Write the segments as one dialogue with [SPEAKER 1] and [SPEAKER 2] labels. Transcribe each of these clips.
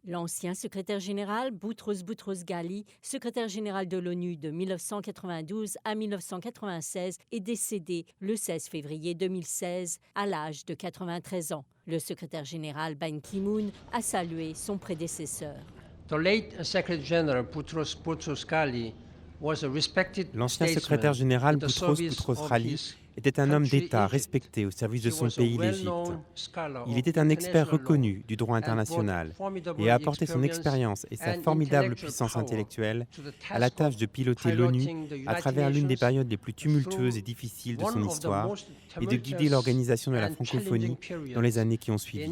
[SPEAKER 1] L'ancien secrétaire général Boutros Boutros-Ghali, secrétaire général de l'ONU de 1992 à 1996, est décédé le 16 février 2016 à l'âge de 93 ans. Le secrétaire général Ban Ki-moon a salué son prédécesseur.
[SPEAKER 2] L'ancien secrétaire général Boutros Boutros-Ghali était un homme d'État respecté au service de son pays, l'Égypte. Il était un expert reconnu du droit international et a apporté son expérience et sa formidable puissance intellectuelle à la tâche de piloter l'ONU à travers l'une des périodes les plus tumultueuses et difficiles de son histoire et de guider l'organisation de la francophonie dans les années qui ont suivi.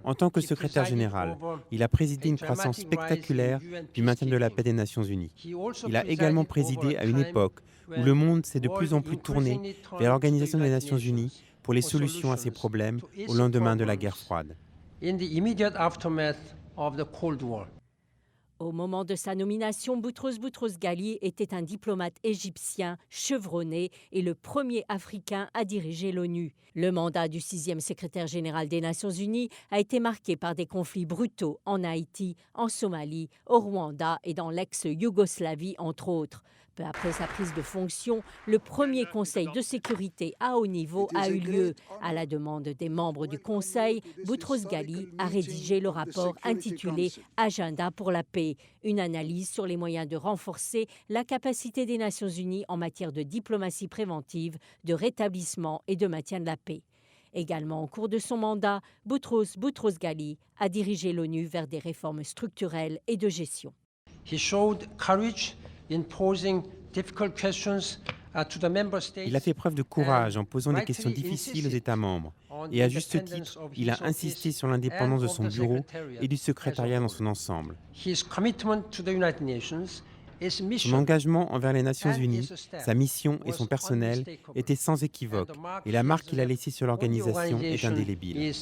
[SPEAKER 2] En tant que secrétaire général, il a présidé une croissance spectaculaire du maintien de la paix des Nations Unies. Il a également présidé à une époque où le monde s'est de plus en plus tourné vers l'Organisation des Nations Unies pour les solutions à ses problèmes au lendemain de la guerre froide.
[SPEAKER 1] Au moment de sa nomination, Boutros Boutros-Ghali était un diplomate égyptien chevronné et le premier Africain à diriger l'ONU. Le mandat du 6e secrétaire général des Nations Unies a été marqué par des conflits brutaux en Haïti, en Somalie, au Rwanda et dans l'ex-Yougoslavie, entre autres. Peu après sa prise de fonction, le premier Conseil de sécurité à haut niveau a eu lieu. À la demande des membres du Conseil, Boutros-Ghali a rédigé le rapport intitulé « Agenda pour la paix », une analyse sur les moyens de renforcer la capacité des Nations Unies en matière de diplomatie préventive, de rétablissement et de maintien de la paix. Également au cours de son mandat, Boutros Boutros-Ghali a dirigé l'ONU vers des réformes structurelles et de gestion.
[SPEAKER 2] Il a fait preuve de courage en posant des questions difficiles aux États membres. Et à juste titre, il a insisté sur l'indépendance de son bureau et du secrétariat dans son ensemble. Son engagement envers les Nations Unies, sa mission et son personnel étaient sans équivoque, et la marque qu'il a laissée sur l'organisation est indélébile.